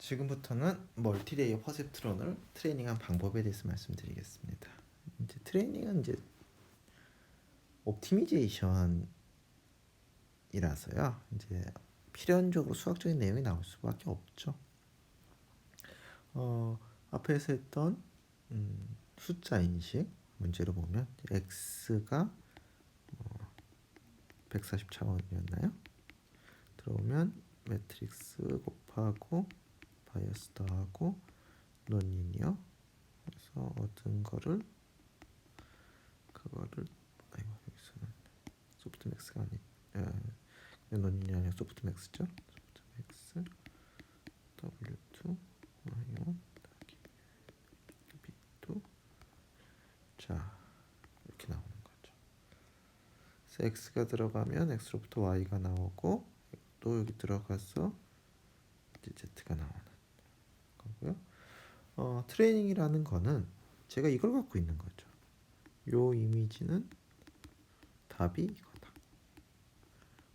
지금부터는 멀티레이어 퍼셉트론을 트레이닝한 방법에 대해서 말씀드리겠습니다. 이제 트레이닝은 이제 옵티미제이션이라서요. 이제 필연적으로 수학적인 내용이 나올 수밖에 없죠. 앞에서 했던 숫자 인식 문제로 보면 x가 140차원이었나요? 들어오면 매트릭스 곱하고 바이어스 더하고 논리니어 그래서 얻은 거를 그거를 여기서는 소프트맥스가 논리니어 아니라 소프트맥스죠. 소프트맥스 W2 Y1 B2 자 이렇게 나오는 거죠. 그래서 x가 들어가면 x로부터 y가 나오고 또 여기 들어가서 이제 z가 나오는 거고요. 트레이닝이라는 거는 제가 이걸 갖고 있는 거죠. 요 이미지는 답이 이거다.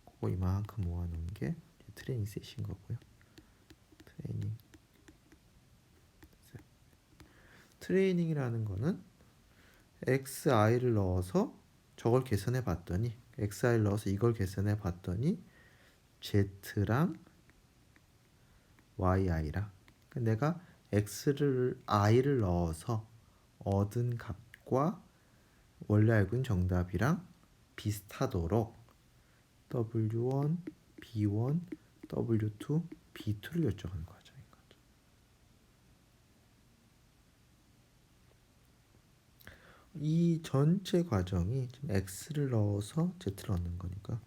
그거 이만큼 모아놓은 게 트레이닝 셋인 거고요. 트레이닝이라는 거는 xi를 넣어서 저걸 계산해 봤더니 xi를 넣어서 이걸 계산해 봤더니 z랑 yi랑 내가 x를 i를 넣어서 얻은 값과 원래 알고 있는 정답이랑 비슷하도록 w1, b1, w2, b2를 결정하는 과정인 거죠. 이 전체 과정이 지금 x를 넣어서 z를 얻는 거니까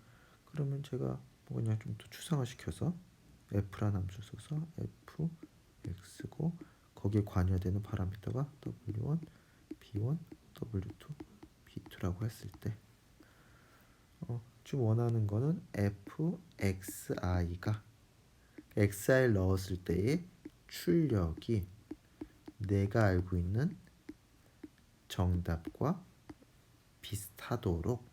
그러면 제가 그냥 좀 더 추상화시켜서 f라는 함수 써서 f x고 거기에 관여되는 파라미터가 w1, b1, w2, b2라고 했을 때 지금 원하는 거는 fxi가 xi를 넣었을 때의 출력이 내가 알고 있는 정답과 비슷하도록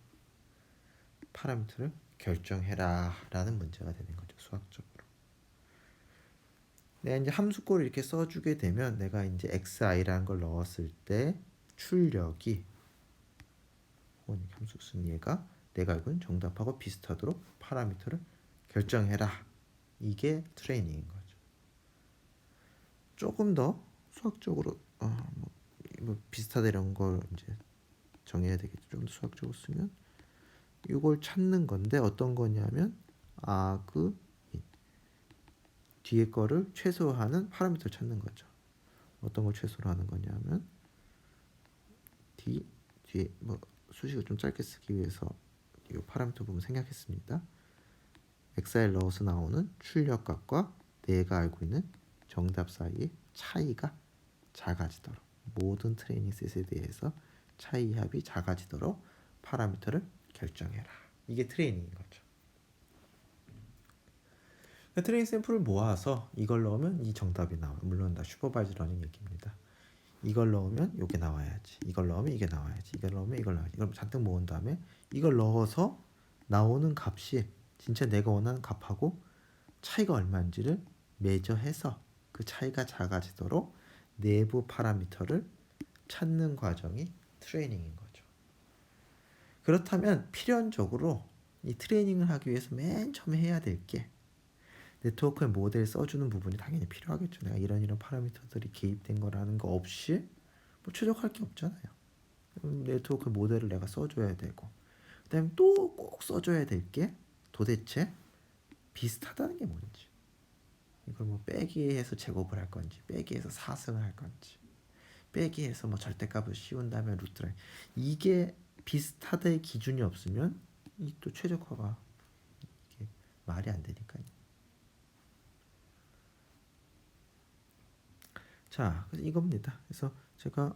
파라미터를 결정해라 라는 문제가 되는 거죠. 수학적으로. 내가 이제 함수꼴을 이렇게 써주게 되면 내가 이제 xi라는 걸 넣었을 때 출력이 혹은 함수 쓴 얘가 내가 알고 있는 정답하고 비슷하도록 파라미터를 결정해라. 이게 트레이닝인 거죠. 조금 더 수학적으로 뭐 비슷하다 이런 걸 이제 정해야 되겠죠. 좀 더 수학적으로 쓰면 이걸 찾는 건데 어떤 거냐면 그 뒤에 거를 최소화하는 파라미터를 찾는 거죠. 어떤 걸 최소로 하는 거냐면 뒤에 뭐 수식을 좀 짧게 쓰기 위해서 이 파라미터 부분 생략했습니다. xi를 넣어서 나오는 출력값과 내가 알고 있는 정답 사이의 차이가 작아지도록 모든 트레이닝 셋에 대해서 차이 합이 작아지도록 파라미터를 결정해라. 이게 트레이닝인 거죠. 트레이닝 샘플을 모아서 이걸 넣으면 이 정답이 나와요. 물론 다 슈퍼바이즈 러닝 얘기입니다. 이걸 넣으면 이게 나와야지. 이걸 넣으면 이게 나와야지. 이걸 넣으면 이걸 나와야지. 이걸 잔뜩 모은 다음에 이걸 넣어서 나오는 값이 진짜 내가 원하는 값하고 차이가 얼마인지를 매저해서 그 차이가 작아지도록 내부 파라미터를 찾는 과정이 트레이닝인 거죠. 그렇다면 필연적으로 이 트레이닝을 하기 위해서 맨 처음에 해야 될 게 네트워크의 모델 써주는 부분이 당연히 필요하겠죠. 내가 이런 파라미터들이 개입된 거라는 거 없이 뭐 최적할 게 없잖아요. 네트워크 모델을 내가 써줘야 되고 그 다음에 또 꼭 써줘야 될 게 도대체 비슷하다는 게 뭔지 이걸 뭐 빼기해서 제곱을 할 건지 빼기해서 사승을 할 건지 빼기해서 뭐 절대값을 씌운 다음에 루트를 이게 비슷하다의 기준이 없으면 이 또 최적화가 이게 말이 안 되니까요. 자, 그래서 이겁니다. 그래서 제가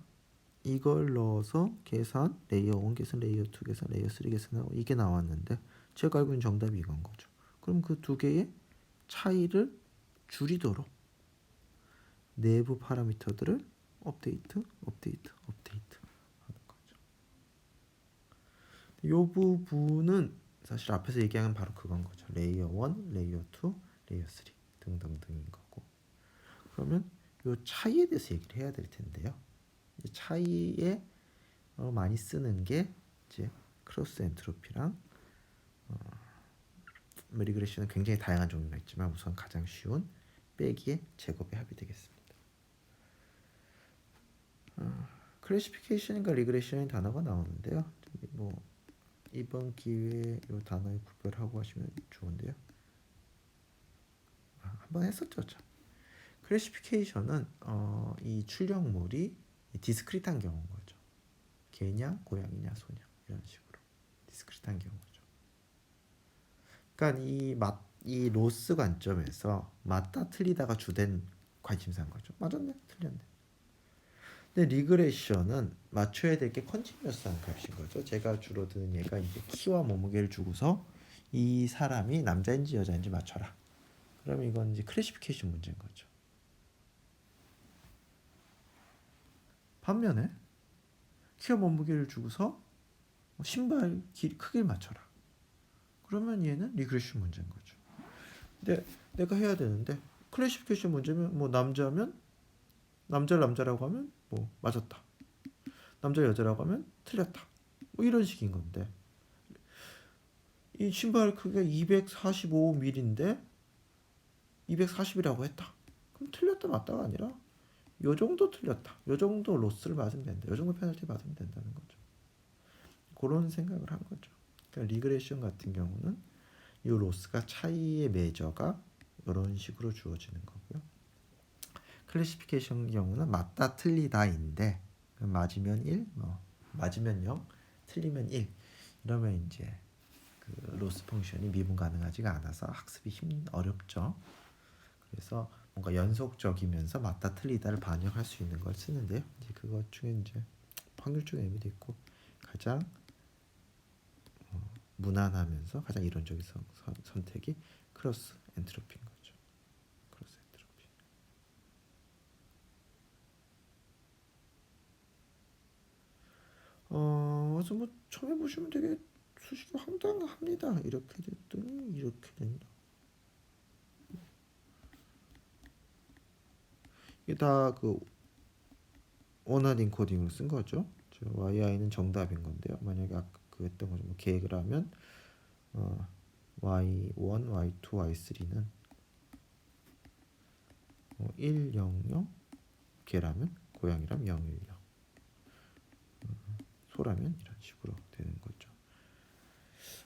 이걸 넣어서 계산 레이어 1 계산, 레이어 2 계산, 레이어 3 계산하고 이게 나왔는데 제가 알고 있는 정답이 이건 거죠. 그럼 그 두 개의 차이를 줄이도록 내부 파라미터들을 업데이트 하는 거죠. 이 부분은 사실 앞에서 얘기한 바로 그건 거죠. 레이어 1, 레이어 2, 레이어 3 등등등인 거고 그러면 요 차이에 대해서 얘기를 해야 될 텐데요. 이 차이에 많이 쓰는 게 이제 크로스 엔트로피랑 리그레션은 굉장히 다양한 종류가 있지만 우선 가장 쉬운 빼기의 제곱의 합이 되겠습니다. 클래시피케이션과 리그레션의 단어가 나오는데요. 뭐 이번 기회에 이 단어의 구별하고 하시면 좋은데요. 한번 했었죠. 클래시피케이션은 이 출력물이 디스크리트한 경우인 거죠. 개냐, 고양이냐, 소냐 이런 식으로 디스크리트한 경우죠. 그러니까 이 로스 관점에서 맞다 틀리다가 주된 관심사인 거죠. 맞았네, 틀렸네. 근데 리그레션은 맞춰야 될 게 컨티뉴어스한 값인 거죠. 제가 주로 드는 얘가 이제 키와 몸무게를 주고서 이 사람이 남자인지 여자인지 맞춰라. 그러면 이건 이제 클래시피케이션 문제인 거죠. 반면에 키와 몸무게를 주고서 신발 크기를 맞춰라. 그러면 얘는 리그레션 문제인 거죠. 근데 내가 해야 되는데 클래시피케이션 문제면 뭐 남자면 남자를 남자라고 하면 뭐 맞았다. 남자 여자라고 하면 틀렸다. 뭐 이런 식인 건데 이 신발 크기가 245mm인데 240이라고 했다. 그럼 틀렸다 맞다가 아니라 요 정도 틀렸다. 요 정도 로스를 맞으면 된다. 요 정도 페널티 맞으면 된다는 거죠. 그런 생각을 한 거죠. 그러니까 리그레션 같은 경우는 이 로스가 차이의 메저가 이런 식으로 주어지는 거고요. 클래시피케이션 경우는 맞다 틀리다인데 맞으면 1, 맞으면 0, 틀리면 1 이러면 이제 그 로스 펑션이 미분 가능하지가 않아서 학습이 어렵죠. 그래서 뭔가 연속적이면서 맞다 틀리다를 반영할 수 있는 걸 쓰는데요. 이제 그것 중에 이제 확률적 의미도 있고 가장 무난하면서 가장 이론적인 선택이 크로스 엔트로피인 거죠. 크로스 엔트로피. 그래서 뭐 처음에 보시면 되게 수식이 황당합니다. 이렇게 됐더니 이렇게 된다. 이게 다 그 원한 인코딩으로 쓴 거죠. yi는 정답인 건데요. 만약에 아까 그 했던 거죠. 뭐 계획을 하면 y1, y2, y3는 1, 0, 0 개라면 고양이라면 0, 1, 0 소라면 이런 식으로 되는 거죠.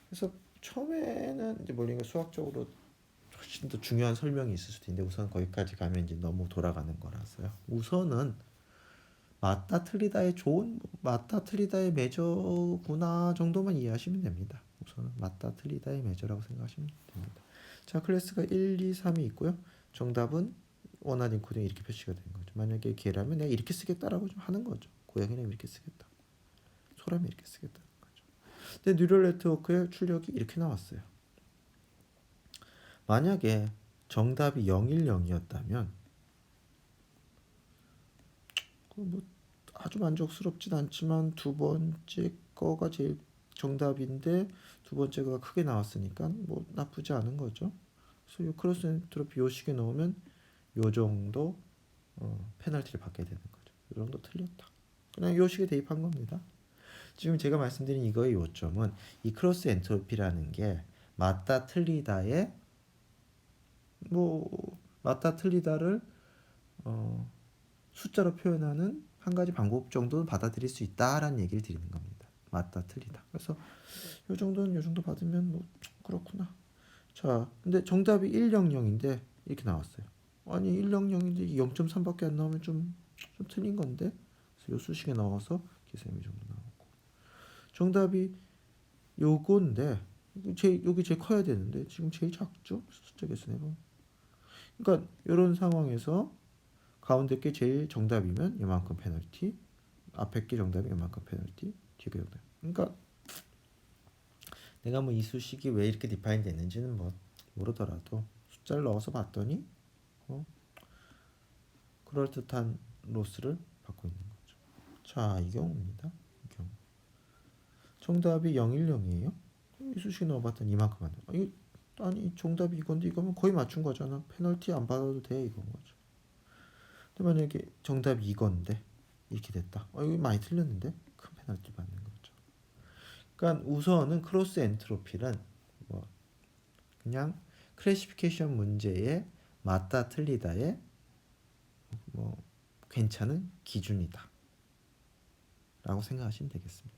그래서 처음에는 이제 물론 수학적으로 훨씬 더 중요한 설명이 있을 수도 있는데 우선 거기까지 가면 이제 너무 돌아가는 거라서요. 우선은 맞다 틀리다의 좋은 맞다 틀리다의 매저구나 정도만 이해하시면 됩니다. 우선은 맞다 틀리다의 매저라고 생각하시면 됩니다. 자, 클래스가 1, 2, 3이 있고요. 정답은 원하는 코딩이 이렇게 표시가 되는 거죠. 만약에 개라면 내가 이렇게 쓰겠다라고 좀 하는 거죠. 고양이는 이렇게 쓰겠다. 소라면 이렇게 쓰겠다는 거죠. 근데 뉴럴 네트워크의 출력이 이렇게 나왔어요. 만약에 정답이 010이었다면 뭐 아주 만족스럽진 않지만 두 번째 거가 제일 정답인데 두 번째 거가 크게 나왔으니까 뭐 나쁘지 않은 거죠. 그래서 요 크로스 엔트로피 요 식에 넣으면 요 정도 페널티를 받게 되는 거죠. 요 정도 틀렸다. 그냥 요 식에 대입한 겁니다. 지금 제가 말씀드린 이거의 요점은 이 크로스 엔트로피라는 게 맞다 틀리다의 뭐 맞다 틀리다를 숫자로 표현하는 한 가지 방법 정도는 받아들일 수 있다라는 얘기를 드리는 겁니다. 맞다 틀리다. 그래서 요 정도는 요 정도 받으면 뭐 그렇구나. 자, 근데 정답이 100인데 이렇게 나왔어요. 아니 100인데 0.3밖에 안 나오면 좀 틀린 건데. 그래서 요 수식에 넣어서 계산이 정도 나오고. 정답이 요건데 여기 제일 커야 되는데 지금 제일 작죠? 숫자 계산해 보면. 그러니까 이런 상황에서 가운데 게 제일 정답이면 이만큼 페널티, 앞에 게 정답이 이만큼 페널티, 뒤에 정답. 그러니까 내가 뭐 이 수식이 왜 이렇게 디파인 됐는지는 뭐 모르더라도 숫자를 넣어서 봤더니 그럴듯한 로스를 받고 있는 거죠. 자, 이 경우입니다. 이 경우. 정답이 010이에요. 이 수식 넣어봤더니 이만큼 안 돼. 아니 정답이 이건데 이거면 거의 맞춘 거잖아. 페널티 안 받아도 돼 이건 거죠. 근데 만약에 정답이 이건데 이렇게 됐다. 이거 많이 틀렸는데 큰 페널티 받는 거죠. 그러니까 우선은 크로스 엔트로피는 뭐 그냥 클래시피케이션 문제에 맞다 틀리다에 뭐 괜찮은 기준이다 라고 생각하시면 되겠습니다.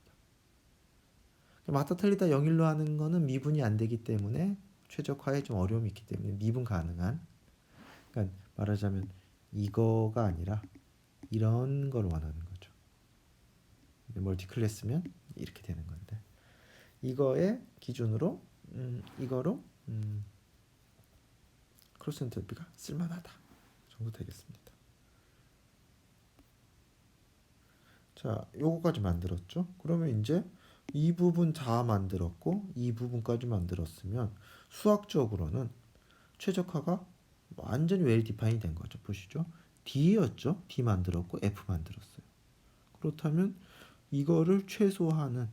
맞다 틀리다 영일로 하는 거는 미분이 안 되기 때문에 최적화에 좀 어려움이 있기 때문에 미분 가능한, 그러니까 말하자면 이거가 아니라 이런 걸 원하는 거죠. 멀티 클래스면 이렇게 되는 건데 이거의 기준으로 이거로 크로스 엔트로피가 쓸만하다 정도 되겠습니다. 자, 요거까지 만들었죠. 그러면 이제 이 부분 다 만들었고 이 부분까지 만들었으면 수학적으로는 최적화가 완전히 웰 디파인이 된 거죠. 보시죠. D였죠. D 만들었고 F 만들었어요. 그렇다면 이거를 최소화하는,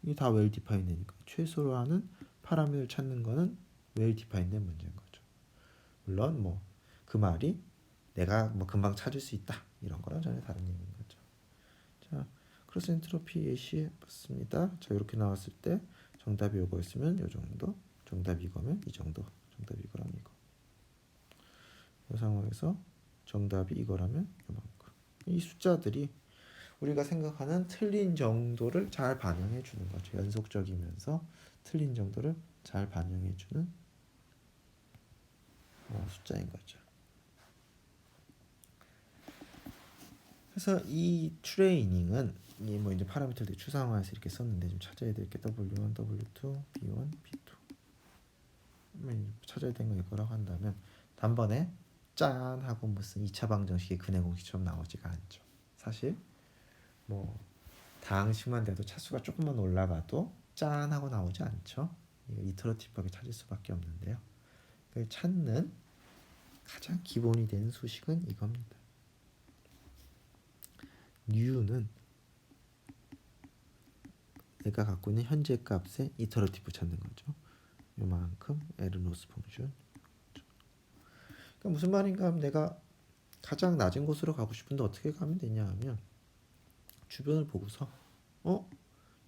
이게 다 웰 디파인 되니까 최소로 하는 파라미터를 찾는 거는 웰 디파인 된 문제인 거죠. 물론 뭐 그 말이 내가 뭐 금방 찾을 수 있다 이런 거랑 전혀 다른 얘기인 거죠. 자, 크로스 엔트로피 예시 봤습니다. 자, 이렇게 나왔을 때 정답이 요거였으면 요 정도, 정답 이거면 이 정도, 정답 이거라면 이거. 이 상황에서 정답이 이거라면 요만큼. 이 숫자들이 우리가 생각하는 틀린 정도를 잘 반영해 주는 거죠. 연속적이면서 틀린 정도를 잘 반영해 주는 숫자인 거죠. 그래서 이 트레이닝은 이 뭐 이제 파라미터들 추상화해서 이렇게 썼는데 좀 찾아야 될 게 W1, W2, B1, B2. 찾아야 되는 거 이거라고 한다면 단번에 짠 하고 무슨 2차 방정식의 근해 공식처럼 나오지가 않죠. 사실 뭐 다항식만 돼도 차수가 조금만 올라가도 짠 하고 나오지 않죠. 이거 이터러티브하게 찾을 수밖에 없는데요. 그 찾는 가장 기본이 되는 수식은 이겁니다. U는 내가 갖고 있는 현재 값의 이터러티브 찾는 거죠. 요만큼 에르노스 펑션. 그러니까 무슨 말인가 하면 내가 가장 낮은 곳으로 가고 싶은데 어떻게 가면 되냐 하면 주변을 보고서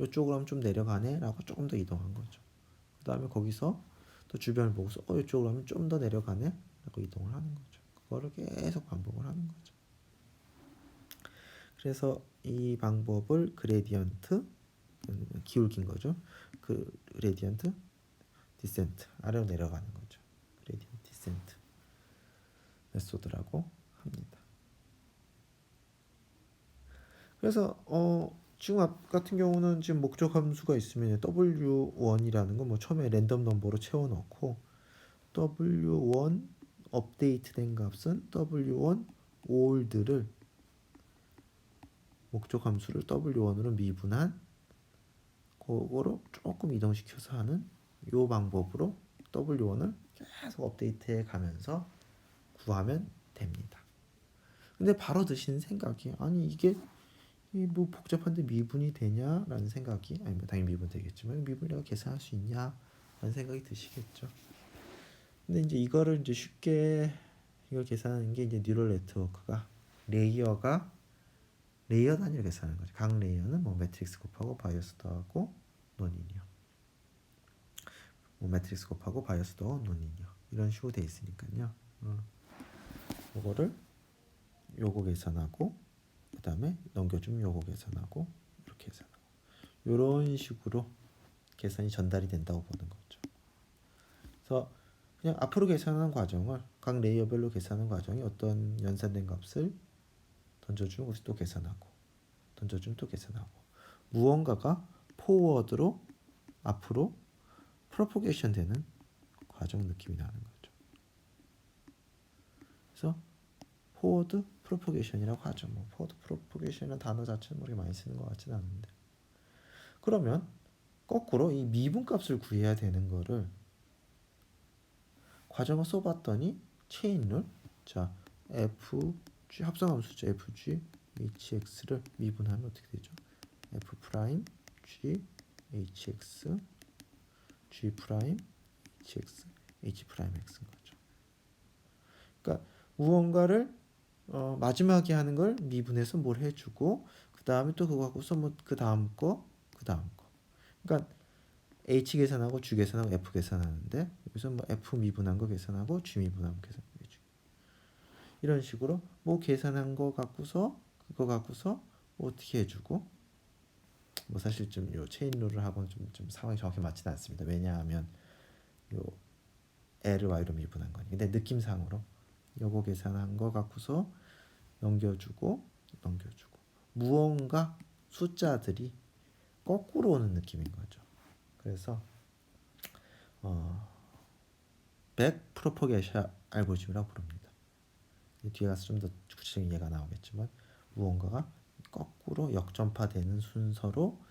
이쪽으로 하면 좀 내려가네 라고 조금 더 이동한 거죠. 그 다음에 거기서 또 주변을 보고서 이쪽으로 하면 좀 더 내려가네 라고 이동을 하는 거죠. 그거를 계속 반복을 하는 거죠. 그래서 이 방법을 그레디언트, 기울긴 거죠. 그 그레디언트 디센트, 아래로 내려가는 거죠. 그레디언트 디센트 메소드라고 합니다. 그래서 지금 앞 같은 경우는 지금 목적 함수가 있으면 W1이라는 건 뭐 처음에 랜덤 넘버로 채워넣고 W1 업데이트된 값은 W1 old를 목적 함수를 W1으로 미분한 그거로 조금 이동시켜서 하는 요 방법으로 W1을 계속 업데이트해 가면서 구하면 됩니다. 근데 바로 드시는 생각이 아니 이게 뭐 복잡한데 미분이 되냐라는 생각이, 아니 뭐 당연히 미분 되겠지만 미분을 내가 계산할 수 있냐라는 생각이 드시겠죠. 근데 이제 이거를 이제 쉽게 이걸 계산하는 게 이제 뉴럴 네트워크가 레이어 단위로 계산하는 거죠. 각 레이어는 뭐 매트릭스 곱하고 바이어스 더하고 논리니어, 뭐 매트릭스 곱하고 바이어스 더하고 논리니어 이런 식으로 돼 있으니까요. 요거를 요거 계산하고 그 다음에 넘겨주면 요거 계산하고 이렇게 계산하고 이런 식으로 계산이 전달이 된다고 보는 거죠. 그래서 그냥 앞으로 계산하는 과정을 각 레이어별로 계산하는 과정이 어떤 연산된 값을 던져주면 우리 또 계산하고 던져주면 또 계산하고 무언가가 포워드로 앞으로 프로포게이션 되는 과정 느낌이 나는 거죠. 그래서 포워드 프로포게이션이라고 하죠. 뭐 포워드 프로포게이션이라는 단어 자체는 그렇게 많이 쓰는 것 같지는 않은데, 그러면 거꾸로 이 미분값을 구해야 되는 거를 과정을 써봤더니 체인룰, 자 fg 합성함수죠. fg hx를 미분하면 어떻게 되죠? f 프라임 g hx g 프라임 hx h 프라임 x인 거죠. 그러니까 무언가를 마지막에 하는 걸 미분해서 뭘 해주고 그 다음에 또 그거 갖고서 뭐 그 다음 거 그러니까 H 계산하고 G 계산하고 F 계산하는데 여기서 뭐 F 미분한 거 계산하고 G 미분한 거 계산해주고 이런 식으로 뭐 계산한 거 갖고서 그거 갖고서 뭐 어떻게 해주고 뭐 사실 좀 요 체인 룰을 하고는 좀 상황이 정확히 맞지는 않습니다. 왜냐하면 요 L을 Y로 미분한 거니. 근데 느낌상으로 요거 계산한 거 갖고서 넘겨주고 무언가 숫자들이 거꾸로 오는 느낌인 거죠. 그래서 백 프로포게이션 알고리즘이라고 부릅니다. 뒤에 가서 좀 더 구체적인 예가 나오겠지만 무언가가 거꾸로 역전파되는 순서로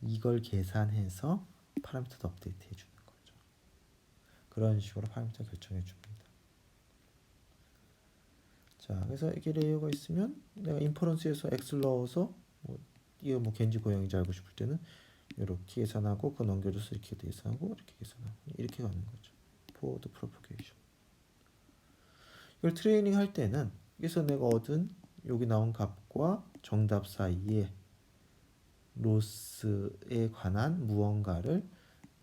이걸 계산해서 파라미터도 업데이트 해주는 거죠. 그런 식으로 파라미터 결정해 줍니다. 자, 그래서 이게 레이어가 있으면 내가 인퍼런스에서 x를 넣어서 이거 뭐 겐지 고양이인지 알고 싶을 때는 이렇게 계산하고 그거 넘겨줘서 이렇게 계산하고 이렇게 계산하고 이렇게 가는 거죠. 포워드 프로포게이션. 이걸 트레이닝 할 때는 여기서 내가 얻은 여기 나온 값과 정답 사이에 로스에 관한 무언가를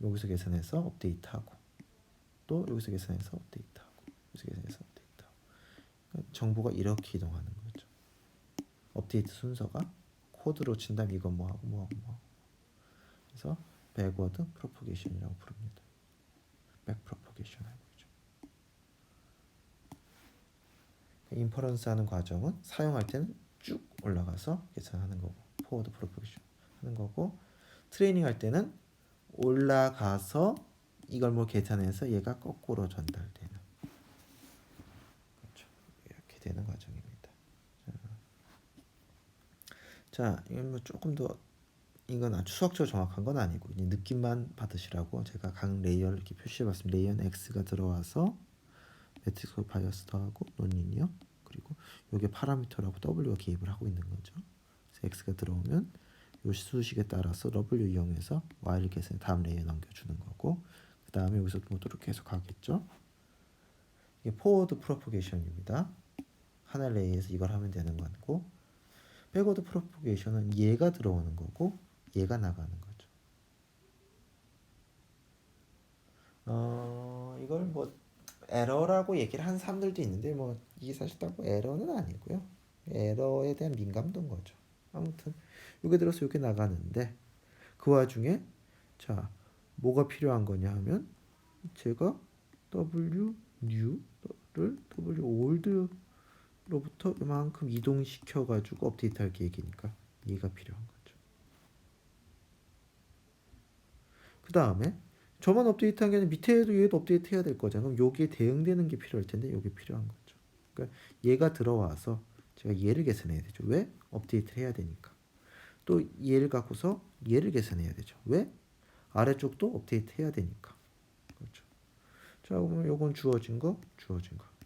여기서 계산해서 업데이트하고 또 여기서 계산해서 업데이트하고 여기서 계산해서 업데이트하고 그러니까 정보가 이렇게 이동하는 거죠. 업데이트 순서가 코드로 친다면 이건 뭐하고 그래서 백워드 프로포게이션이라고 부릅니다. 백 프로포게이션 알고리즘. 인퍼런스 하는 과정은 사용할 때는 쭉 올라가서 계산하는 거고 포워드 프로포게이션 하는 거고 트레이닝 할 때는 올라가서 이걸 뭐 계산해서 얘가 거꾸로 전달되는 그렇죠. 이렇게 되는 과정입니다. 자, 이건 뭐 조금 더 이건 아주 수학적으로 정확한 건 아니고 느낌만 받으시라고 제가 각 레이어를 이렇게 표시해봤습니다. 레이어는 X가 들어와서 매트릭스 바이어스 더하고 논리니어 그리고 이게 파라미터라고 W가 개입을 하고 있는 거죠. 그래서 X가 들어오면 요 수식에 따라서 W 이용해서 Y를 계산해 다음 레이어 넘겨주는 거고 그 다음에 여기서 뭐 또 이렇게 해서 가겠죠. 이게 포워드 프로포게이션입니다. 하나 레이에서 이걸 하면 되는 거고 백워드 프로포게이션은 얘가 들어오는 거고 얘가 나가는 거죠. 이걸 뭐 에러라고 얘기를 하는 사람들도 있는데 뭐 이게 사실 딱 에러는 아니고요. 에러에 대한 민감도인 거죠. 아무튼 여기 들어서 여기 나가는데 그 와중에 자 뭐가 필요한 거냐 하면 제가 W new를 W old로부터 이만큼 이동시켜 가지고 업데이트할 계획이니까 얘가 필요한 거죠. 그 다음에 저만 업데이트한 게 아니라 밑에도 얘도 업데이트 해야 될 거잖아요. 그럼 여기에 대응되는 게 필요할 텐데 여기 필요한 거죠. 그러니까 얘가 들어와서 제가 얘를 계산해야 되죠. 왜? 업데이트를 해야 되니까. 또 얘를 갖고서 얘를 계산해야 되죠. 왜? 아래쪽도 업데이트 해야 되니까. 그렇죠. 자, 그러면 요건 주어진 거.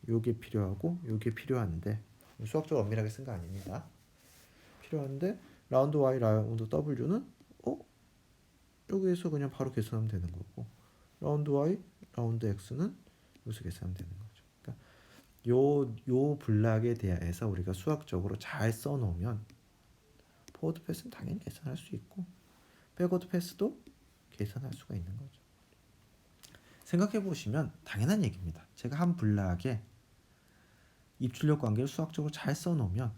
요게 필요하고 요게 필요한데 수학적으로 엄밀하게 쓴 거 아닙니다. 필요한데 라운드 Y, 라운드 W는 여기에서 그냥 바로 계산하면 되는 거고 라운드 Y, 라운드 X는 여기서 계산하면 되는 거죠. 그러니까 요 블락에 대해서 우리가 수학적으로 잘 써놓으면 포워드 패스는 당연히 계산할 수 있고 백워드 패스도 계산할 수가 있는 거죠. 생각해 보시면 당연한 얘기입니다. 제가 한 블락에 입출력 관계를 수학적으로 잘 써놓으면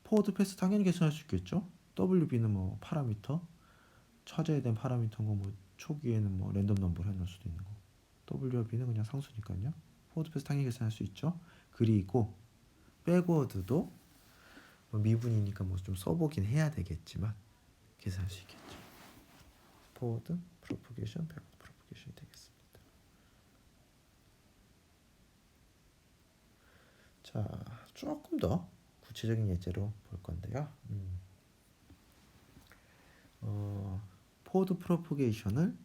포워드 패스 당연히 계산할 수 있겠죠. WB는 뭐 파라미터 처제에 대한 파라미터인 거뭐 초기에는 뭐 랜덤 넘버를 해놓을 수도 있는 거고 WB는 그냥 상수니까요. 포워드 패스 당연히 계산할 수 있죠. 그리고 백워드도 뭐 미분이니까 뭐 좀 써보긴 해야 되겠지만 계산할 수 있겠죠. 포워드 프로포게이션, 백워드 프로포게이션이 되겠습니다. 자, 조금 더 구체적인 예제로 볼 건데요. 포워드 프로포게이션을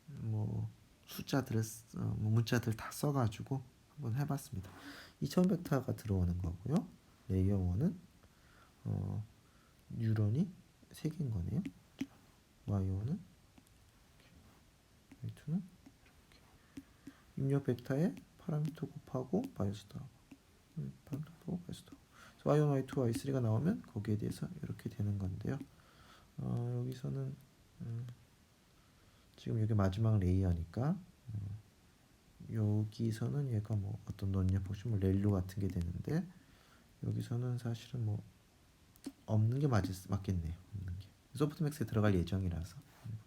뭐 숫자들을 뭐 문자들 다 써가지고 한번 해봤습니다. 2000벡터가 들어오는 거고요. 레이어 1은 뉴런이 3개인 거네요. Y1은 Y2는 입력 벡터에 파라미터 곱하고 바이어스 더하고 그래서 y1, y2, y3가 나오면 거기에 대해서 이렇게 되는 건데요. 여기서는 지금 여기 마지막 레이어니까 여기서는 얘가 뭐 어떤 논리냐 보시면 렐로 같은 게 되는데 여기서는 사실은 뭐 없는 게 맞겠네요. 없는 게 소프트맥스에 들어갈 예정이라서 없는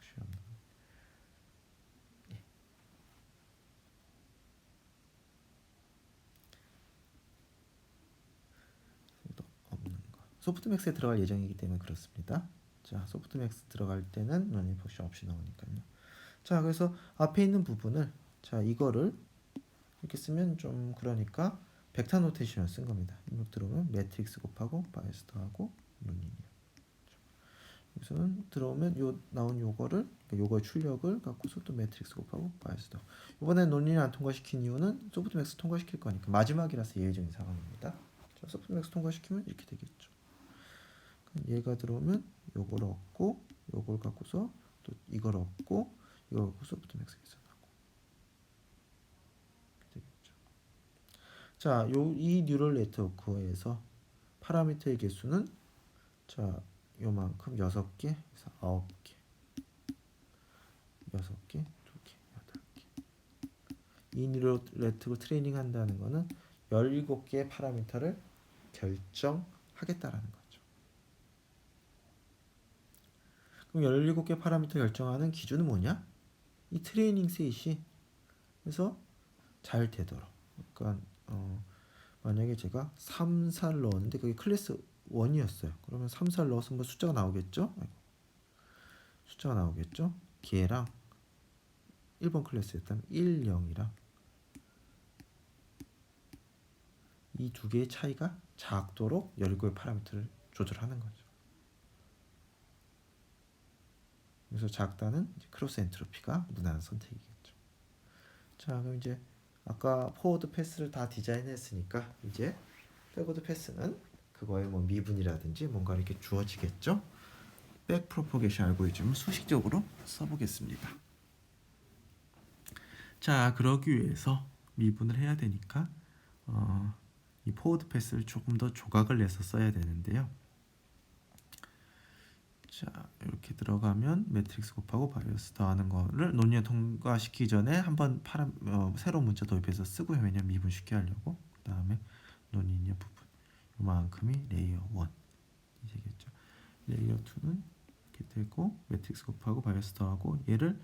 거. 소프트맥스에 들어갈 예정이기 때문에 그렇습니다. 자, 소프트맥스 들어갈 때는 논리 포시 없이 나오니까요. 자, 그래서 앞에 있는 부분을 자 이거를 이렇게 쓰면 좀 그러니까 벡터 노테이션을 쓴 겁니다. 이렇게 들어오면 매트릭스 곱하고 바이어스 더하고 논리니요. 여기서는 들어오면 요 나온 요거를 그러니까 요거의 출력을 갖고서 또 매트릭스 곱하고 바이어스 더. 이번에 논리를 안 통과시킨 이유는 소프트맥스 통과시킬 거니까 마지막이라서 예외적인 상황입니다. 자, 소프트맥스 통과시키면 이렇게 되겠죠. 얘가 들어오면 요걸 얻고 요걸 갖고서 또 이걸 얻고 이걸 갖고 소프트맥스 계산하고 되겠죠. 자, 이 뉴럴 네트워크에서 파라미터의 개수는 자 요만큼 6개, 9개, 6개, 2개, 8개. 이 뉴럴 네트워크 트레이닝 한다는 거는 17개의 파라미터를 결정하겠다라는 거죠. 그럼 17개 파라미터 결정하는 기준은 뭐냐? 이 트레이닝 셋이 그래서 잘 되도록. 그러니까 만약에 제가 3, 4를 넣었는데 그게 클래스 1이었어요. 그러면 3, 4를 넣었으면 뭐 숫자가 나오겠죠? 숫자가 나오겠죠? 걔랑 1번 클래스였다면 1, 0이랑 이 두 개의 차이가 작도록 17개의 파라미터를 조절하는 거죠. 그래서 작다는 크로스 엔트로피가 무난한 선택이겠죠. 자, 그럼 이제 아까 포워드 패스를 다 디자인했으니까 이제 백워드 패스는 그거에 뭐 미분이라든지 뭔가 이렇게 주어지겠죠. 백 프로포게이션 알고리즘을 수식적으로 써보겠습니다. 자, 그러기 위해서 미분을 해야 되니까 이 포워드 패스를 조금 더 조각을 내서 써야 되는데요. 자, 이렇게 들어가면 매트릭스 곱하고 바이어스 더하는 거를 논리에 통과시키기 전에 한번 새로운 문자 도입해서 쓰고요. 왜냐면 미분 쉽게 하려고. 그 다음에 논리니어 부분 요만큼이 레이어 1이 되겠죠. 레이어 2는 이렇게 되고 매트릭스 곱하고 바이어스 더하고 얘를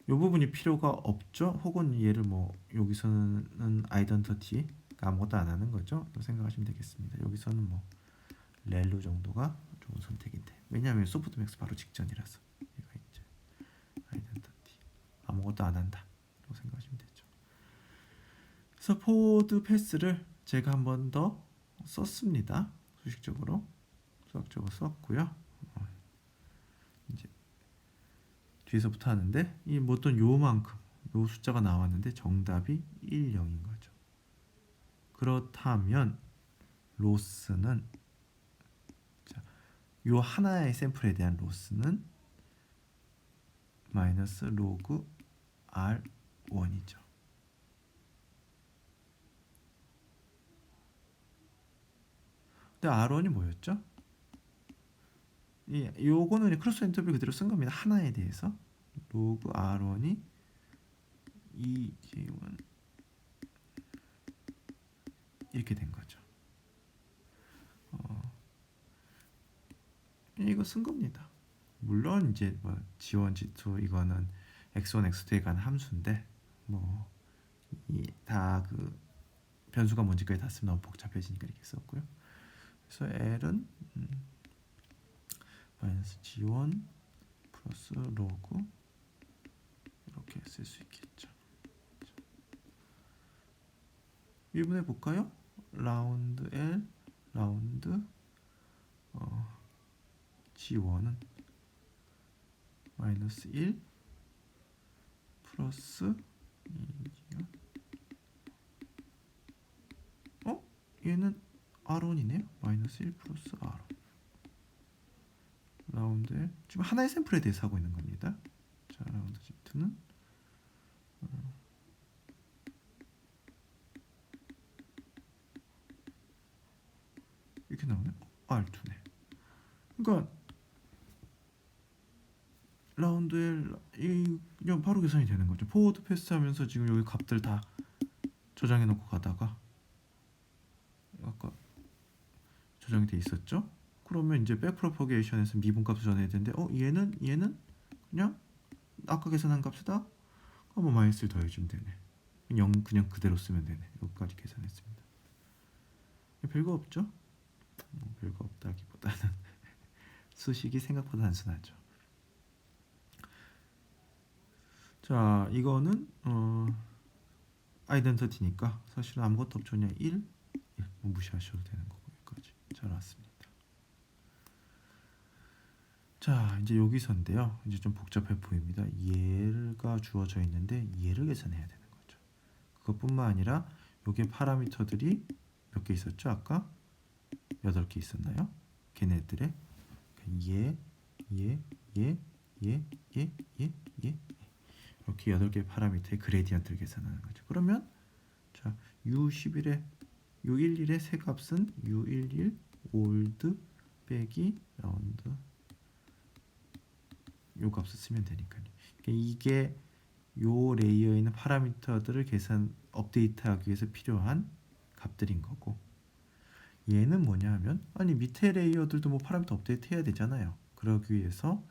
요 부분이 필요가 없죠. 혹은 얘를 뭐 여기서는 아이덴티티 아무것도 안 하는 거죠. 또 생각하시면 되겠습니다. 여기서는 뭐 렐루 정도가 좋은 선택인데 왜냐하면 소프트맥스 바로 직전이라서 얘가 이제 아이덴티티 아무것도 안 한다 라고 생각하시면 되죠. 그래서 포워드 패스를 제가 한 번 더 썼습니다. 수식적으로 수학적으로 썼고요. 이제 뒤에서부터 하는데 이 어떤 요만큼 요 숫자가 나왔는데 정답이 1, 0인 거죠. 그렇다면 로스는 요 하나의 샘플에 대한 로스는 마이너스 로그 R1이죠. 근데 R1이 뭐였죠? 요거는 크로스 엔트로피 그대로 쓴 겁니다. 하나에 대해서 로그 R1이 2J1 이렇게 된 거죠. 이거 쓴 겁니다. 물론 이제 뭐 G1, G2 이거는 X1, X2에 관한 함수인데 뭐 다 그 변수가 뭔지까지 다 쓰면 너무 복잡해지니까 이렇게 썼고요. 그래서 L은 마이너스 G1 플러스 로그 이렇게 쓸 수 있겠죠. 미분해 볼까요? 라운드 L 라운드 G1은 마이너스 1 플러스 얘는 R1이네요. 마이너스 1 플러스 R1 라운드 L 지금 하나의 샘플에 대해서 하고 있는 겁니다. 자, 라운드 G2는 나오네. R2네. 그러니까 라운드 L 이 그냥 바로 계산이 되는 거죠. 포워드 패스하면서 지금 여기 값들 다 저장해 놓고 가다가 아까 저장이 돼 있었죠. 그러면 이제 백 프로퍼게이션에서 미분값을 전해야 되는데 얘는 그냥 아까 계산한 값에다 뭐 마이너스를 더해주면 되네. 그냥 그대로 쓰면 되네. 여기까지 계산했습니다. 별거 없죠? 별거 없다기보다는 수식이 생각보다 단순하죠. 자, 이거는 아이덴티티니까 사실은 아무것도 없죠. 그냥 1 뭐 무시하셔도 되는 거고. 여기까지 잘 왔습니다. 자, 이제 여기서인데요. 이제 좀 복잡해 보입니다. 얘가 주어져 있는데 얘를 계산해야 되는 거죠. 그것뿐만 아니라 여기에 파라미터들이 몇 개 있었죠? 아까 8개 있었나요? 걔네들의 얘 이렇게 8개의 파라미터의 그레디언트를 계산하는 거죠. 그러면 자, U11의 U11의 세 값은 U11 올드 빼기 라운드 요 값을 쓰면 되니까요. 그러니까 이게 요 레이어에 있는 파라미터들을 업데이트하기 위해서 필요한 값들인 거고, 얘는 뭐냐 하면 아니 밑에 레이어들도 뭐 파라미터 업데이트 해야 되잖아요. 그러기 위해서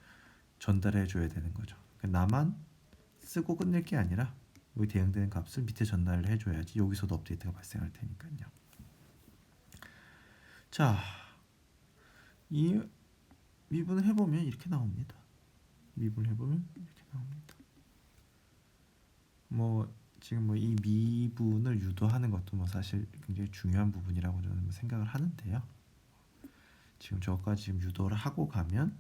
전달해 줘야 되는 거죠. 그러니까 나만 쓰고 끝낼 게 아니라 여기 대응되는 값을 밑에 전달을 해줘야지 여기서도 업데이트가 발생할 테니까요. 자, 이 미분을 해보면 이렇게 나옵니다. 미분을 해보면 이렇게 나옵니다. 뭐 지금 뭐 이 미분을 유도하는 것도 뭐 사실 굉장히 중요한 부분이라고 저는 생각을 하는데요. 지금 저까지 지금 유도를 하고 가면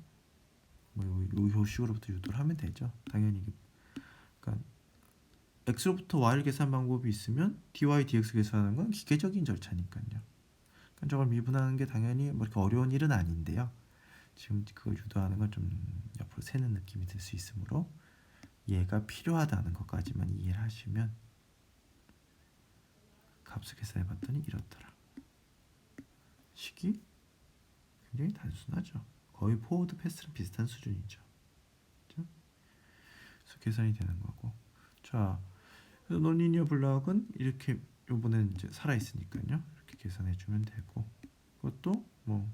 뭐 요 식으로부터 유도를 하면 되죠. 당연히 그러니까 x로부터 y를 계산 방법이 있으면 dy dx 계산하는 건 기계적인 절차니까요. 그러니까 저걸 미분하는 게 당연히 뭐 이렇게 어려운 일은 아닌데요. 지금 그걸 유도하는 건 좀 옆으로 새는 느낌이 들 수 있으므로 얘가 필요하다는 것까지만 이해를 하시면 값을 계산해봤더니 이렇더라. 식이 굉장히 단순하죠. 거의 포워드 패스랑 비슷한 수준이죠. 그렇죠? 그래서 계산이 되는 거고. 자, 그래서 논리니어 블락은 이렇게 요번엔 이제 살아 있으니까요. 이렇게 계산해 주면 되고, 그것도 뭐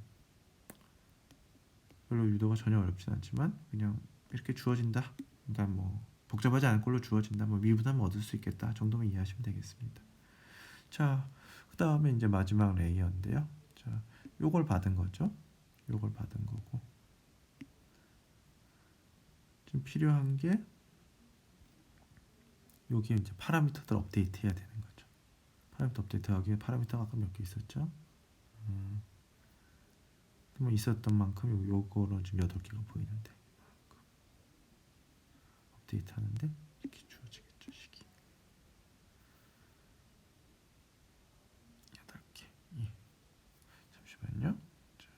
별로 유도가 전혀 어렵진 않지만 그냥 이렇게 주어진다. 그러니까 뭐 복잡하지 않은 걸로 주어진다. 뭐 미분하면 얻을 수 있겠다 정도만 이해하시면 되겠습니다. 자, 그 다음에 이제 마지막 레이어인데요. 자, 요걸 받은 거죠. 요걸 받은 거고, 지금 필요한 게 여기에 이제 파라미터들 업데이트 해야 되는 거죠. 파라미터 업데이트 하기 위해 파라미터가 아까 몇 개 있었죠? 뭐 있었던 만큼 요거로 지금 8개가 보이는데 업데이트 하는데 이렇게 주어지겠죠. 식이 8개. 예. 잠시만요. 자,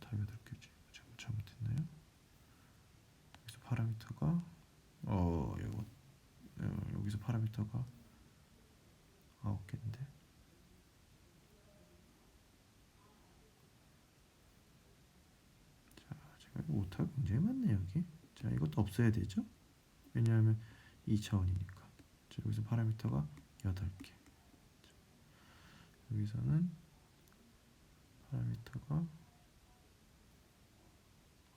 다 8개지. 잘못했나요? 여기서 파라미터가 여기서 파라미터가 9개인데 제가 오타가 굉장히 많네요. 여기. 자, 이것도 없어야 되죠. 왜냐하면 2차원이니까. 자, 여기서 파라미터가 8개. 여기서는 파라미터가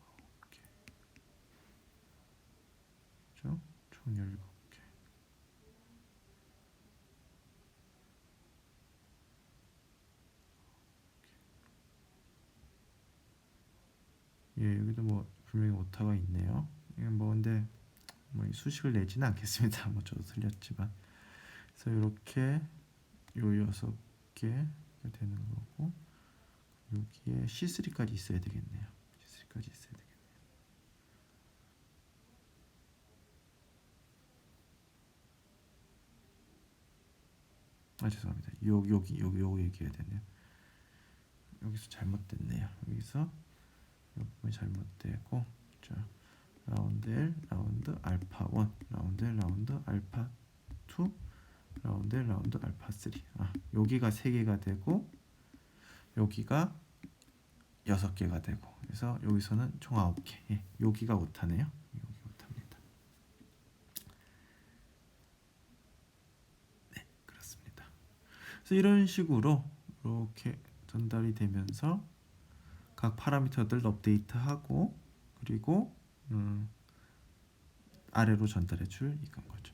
9개. 그죠? 총 17개. 예, 여기도 뭐 분명히 오타가 있네요. 이건 뭐 근데 뭐 수식을 내지는 않겠습니다. 뭐 저도 틀렸지만. 그래서 이렇게 요 6개 되는 거고, 여기에 C3까지 있어야 되겠네요. C3까지 있어야 되겠네요. 아, 죄송합니다. 여기 얘기해야 되네요. 여기서 잘못됐네요. 여기서 이 부분이 잘못되고, 자, 라운드 L, 라운드 알파 1, 라운드 L, 라운드 알파 2, 라운드 L, 라운드 알파 3. 여기가 3개가 되고 여기가 6개가 되고, 그래서 여기서는 총 9개. 예, 여기가 오타네요. 여기 오타입니다. 네, 그렇습니다. 그래서 이런 식으로 이렇게 전달이 되면서 각 파라미터들 업데이트하고, 그리고 아래로 전달해 줄 이건 거죠.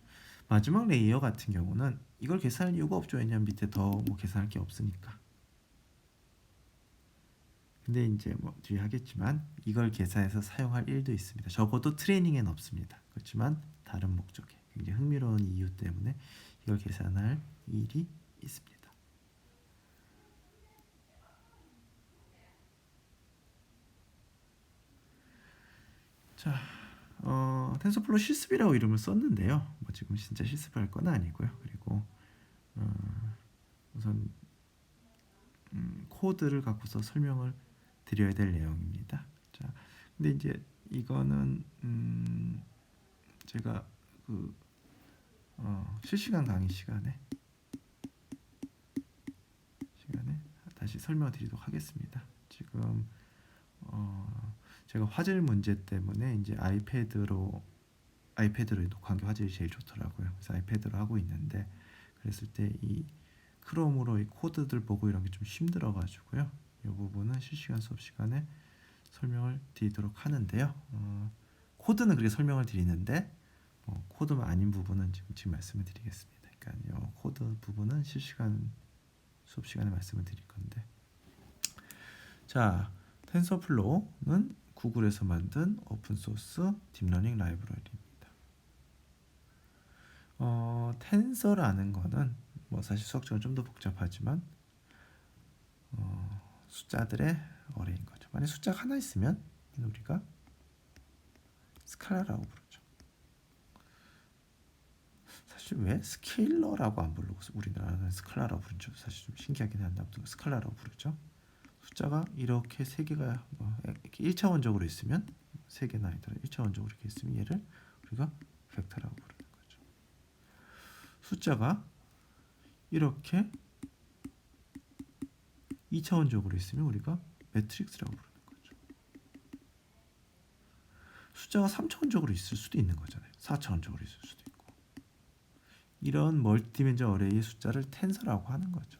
마지막 레이어 같은 경우는 이걸 계산할 이유가 없죠. 왜냐면 밑에 더 뭐 계산할 게 없으니까. 근데 이제 뭐 뒤에 하겠지만 이걸 계산해서 사용할 일도 있습니다. 적어도 트레이닝엔 없습니다. 그렇지만 다른 목적에 굉장히 흥미로운 이유 때문에 이걸 계산할 일이 있습니다. 자, 텐서플로우 실습이라고 이름을 썼는데요. 뭐 지금 진짜 실습할 건 아니고요. 그리고 우선 코드를 갖고서 설명을 드려야 될 내용입니다. 자, 근데 이제 이거는 제가 그 실시간 강의 시간에 다시 설명드리도록 하겠습니다. 지금 제가 화질 문제 때문에 이제 아이패드로 녹화한 게 화질이 제일 좋더라고요. 그래서 아이패드로 하고 있는데, 그랬을 때 이 크롬으로 이 코드들 보고 이런 게 좀 힘들어가지고요. 이 부분은 실시간 수업 시간에 설명을 드리도록 하는데요. 코드는 그렇게 설명을 드리는데 코드만 아닌 부분은 지금 말씀을 드리겠습니다. 그러니까 이 코드 부분은 실시간 수업 시간에 말씀을 드릴 건데, 자, 텐서플로우는 구글에서 만든 오픈소스 딥러닝 라이브러리입니다. 텐서라는 거는 뭐 사실 수학적으로 좀 더 복잡하지만 숫자들의 어레이인 거죠. 만약 숫자가 하나 있으면 우리가 스칼라라고 부르죠. 사실 왜 스케일러라고 안 부르고 우리나라는 스칼라라고 부르죠. 사실 좀 신기하긴 한데 아무튼 스칼라라고 부르죠. 숫자가 이렇게 세 개가 이렇게 1차원적으로 있으면 세 개나 아니더라도 1차원적으로 이렇게 있으면 얘를 우리가 벡터라고 부르는 거죠. 숫자가 이렇게 2차원적으로 있으면 우리가 매트릭스라고 부르는 거죠. 숫자가 3차원적으로 있을 수도 있는 거잖아요. 4차원적으로 있을 수도 있고. 이런 멀티디멘전 어레이의 숫자를 텐서라고 하는 거죠.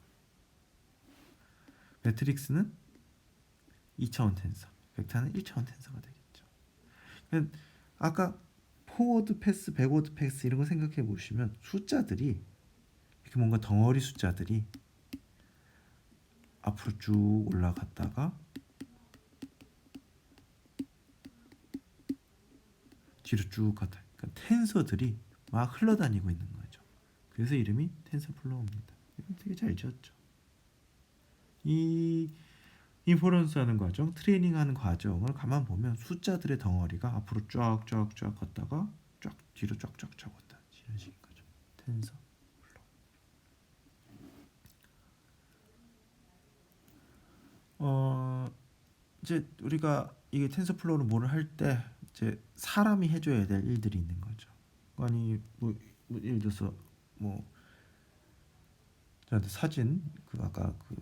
매트릭스는 2차원 텐서, 벡터는 1차원 텐서가 되겠죠. 그러니까 아까 포워드 패스, 백워드 패스 이런 거 생각해 보시면 숫자들이 이렇게 뭔가 덩어리 숫자들이 앞으로 쭉 올라갔다가 뒤로 쭉 갔다. 그러니까 텐서들이 막 흘러다니고 있는 거죠. 그래서 이름이 텐서플로우입니다. 되게 잘 지었죠. 이 인퍼런스하는 과정, 트레이닝하는 과정을 가만 보면 숫자들의 덩어리가 앞으로 쫙쫙쫙 갔다가 쫙 뒤로 쫙쫙쫙 왔다. 이런 식인 거죠. 텐서. 이제 우리가 이게 텐서플로우를 뭐를 할 때 이제 사람이 해줘야 될 일들이 있는 거죠. 아니 뭐 예를 들어서 뭐 저한테 사진 그 아까 그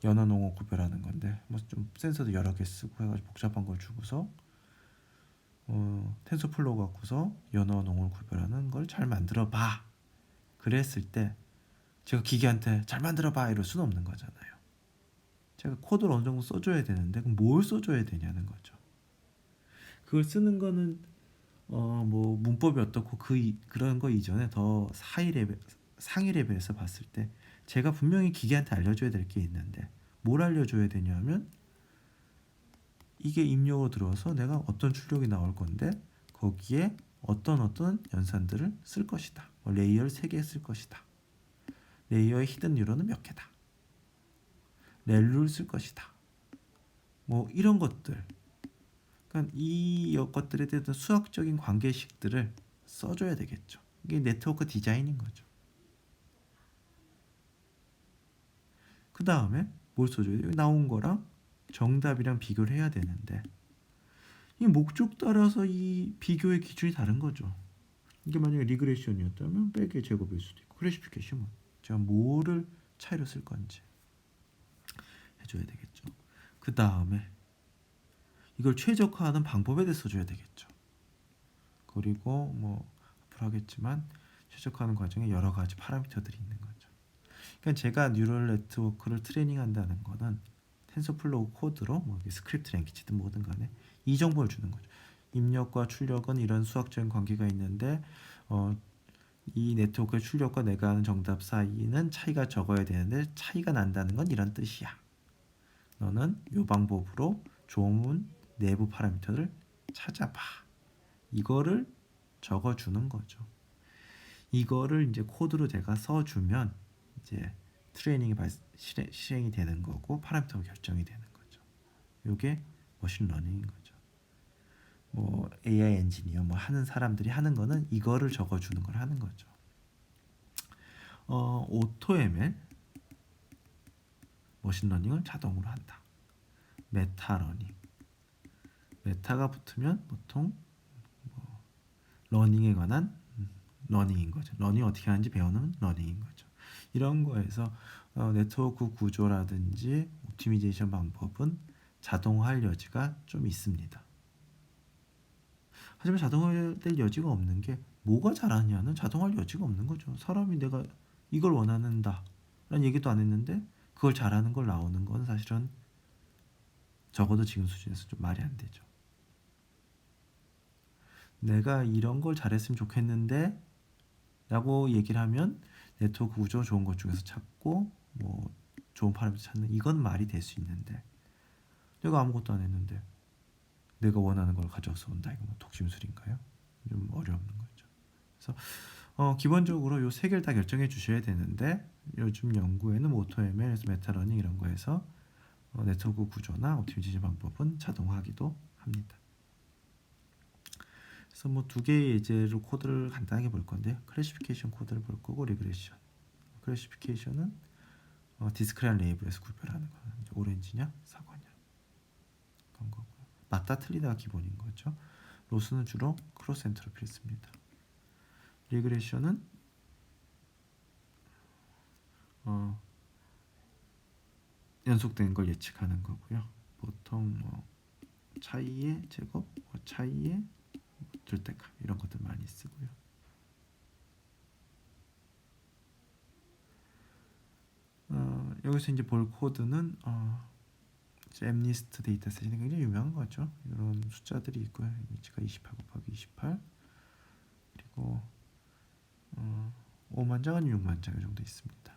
연어 농어 구별하는 건데 뭐 좀 센서도 여러 개 쓰고 해가지고 복잡한 걸 주고서 텐서플로우 갖고서 연어 농어를 구별하는 걸 잘 만들어 봐. 그랬을 때 제가 기계한테 잘 만들어 봐 이럴 수는 없는 거잖아요. 제가 코드를 어느 정도 써줘야 되는데 그럼 뭘 써줘야 되냐는 거죠. 그걸 쓰는 거는 뭐 문법이 어떻고 그런 거 이전에 더 상위 레벨에서 봤을 때 제가 분명히 기계한테 알려줘야 될 게 있는데 뭘 알려줘야 되냐면 이게 입력으로 들어서 내가 어떤 출력이 나올 건데 거기에 어떤 연산들을 쓸 것이다. 뭐 레이어를 3개 쓸 것이다. 레이어의 히든 뉴런은 몇 개다. 렐루를 쓸 것이다. 뭐 이런 것들. 그러니까 이 것들에 대한 수학적인 관계식들을 써줘야 되겠죠. 이게 네트워크 디자인인 거죠. 그 다음에 뭘 써줘야 돼요? 나온 거랑 정답이랑 비교를 해야 되는데 이 목적 따라서 이 비교의 기준이 다른 거죠. 이게 만약에 리그레션이었다면 백의 제곱일 수도 있고 클래시피케이션 제가 뭐를 차이로 쓸 건지 해줘야 되겠죠. 그 다음에 이걸 최적화하는 방법에 대해 써줘야 되겠죠. 그리고 뭐 앞으로 하겠지만 최적화하는 과정에 여러 가지 파라미터들이 있는 거죠. 그러니까 제가 뉴럴 네트워크를 트레이닝한다는 거는 텐서플로우 코드로 뭐 스크립트 랭귀지든 뭐든 간에 이 정보를 주는 거죠. 입력과 출력은 이런 수학적인 관계가 있는데 이 네트워크의 출력과 내가 하는 정답 사이는 차이가 적어야 되는데 차이가 난다는 건 이런 뜻이야. 너는 이 방법으로 좋은 내부 파라미터를 찾아봐. 이거를 적어주는 거죠. 이거를 이제 코드로 제가 써주면 이제 트레이닝이 실행이 되는 거고 파라미터가 결정이 되는 거죠. 이게 머신러닝인 거죠. 뭐 AI 엔지니어 뭐 하는 사람들이 하는 거는 이거를 적어주는 걸 하는 거죠. 오토ML 머신러닝을 자동으로 한다. 메타러닝 메타가 붙으면 보통 러닝에 관한 러닝인 거죠. 러닝 어떻게 하는지 배우는 러닝인 거죠. 이런 거에서 네트워크 구조라든지 옵티미제이션 방법은 자동화할 여지가 좀 있습니다. 하지만 자동화될 여지가 없는 게 뭐가 잘하냐는 자동화할 여지가 없는 거죠. 사람이 내가 이걸 원하는다 라는 얘기도 안 했는데 그걸 잘하는 걸 나오는 건 사실은 적어도 지금 수준에서 좀 말이 안 되죠. 내가 이런 걸 잘했으면 좋겠는데 라고 얘기를 하면 네트워크 구조 좋은 것 중에서 찾고 뭐 좋은 파라미터 찾는 이건 말이 될 수 있는데 내가 아무것도 안 했는데 내가 원하는 걸 가져와서 온다 이거 뭐 독심술인가요? 좀 어려운 거죠. 그래서 기본적으로 요 세 개를 다 결정해 주셔야 되는데 요즘 연구에는 오토ML, 메타러닝 이런 거에서 네트워크 구조나 옵티미제이션 방법은 자동화하기도 합니다. 그래서 뭐 두 개의 예제로 코드를 간단하게 볼 건데 클래시피케이션 코드를 볼 거고 리그레션. 클래시피케이션은 디스크리한 레이블에서 구별하는 거. 오렌지냐 사과냐 그런 거고요. 맞다 틀리다가 기본인 거죠. 로스는 주로 크로스 엔트로피를 씁니다. 리그레션은 연속된 걸 예측하는 거고요. 보통 뭐 차이의 제곱, 차이의 절대값 이런 것들 많이 쓰고요. 여기서 이제 볼 코드는 엠니스트 데이터셋이 굉장히 유명한 거죠. 이런 숫자들이 있고요. 이미지가 28 곱하기 28 그리고 5만 장 아니면 6만 장 정도 있습니다.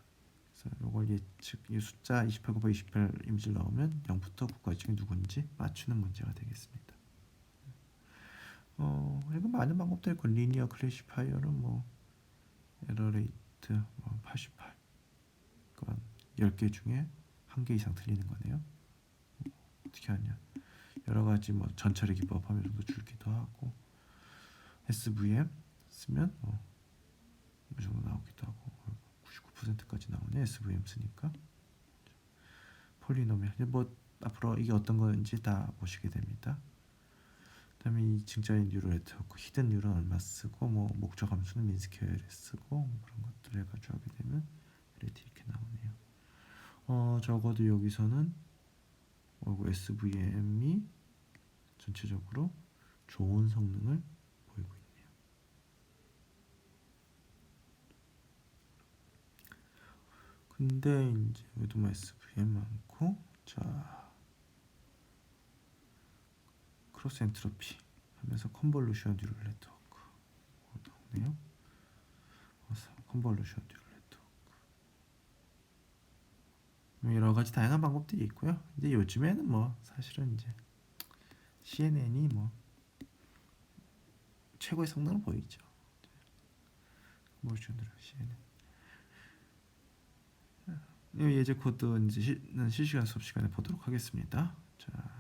그래서 이걸 예측 이 숫자 28 곱하기 28 이미지를 넣으면 0부터 9까지 중에 누군지 맞추는 문제가 되겠습니다. 이거 많은 방법들이 있고 리니어 클래시파이어는 뭐 에러 레이트 뭐 88 그건 10개 중에 1개 이상 틀리는 거네요. 어떻게 하냐 여러 가지 뭐 전처리 기법하면 좀 더 줄기도 하고 SVM 쓰면 이 정도 나오기도 하고 99%까지 나오네 SVM 쓰니까. 폴리노미얼 뭐 앞으로 이게 어떤 건지 다 보시게 됩니다. 그다음에 이 증자의 뉴럴 네트워크 히든 뉴런 얼마 쓰고 뭐 목적 함수는 민스키 LS 쓰고 뭐 그런 것들 해가지고 하게 되면 LAT 이렇게 나오네요. 적어도 여기서는 SVM이 전체적으로 좋은 성능을 보이고 있네요. 근데 이제 여기도 뭐 SVM 많고 자 크로스 엔트로피 하면서 컨볼루션 뉴럴 네트워크 나오네요. 컨볼루션 뉴럴 네트워크 여러 가지 다양한 방법들이 있고요. 근데 요즘에는 뭐 사실은 이제 CNN이 뭐 최고의 성능을 보이죠. 컨볼루션 뉴럴 CNN. 이 예제 코드는 실시간 수업 시간에 보도록 하겠습니다. 자.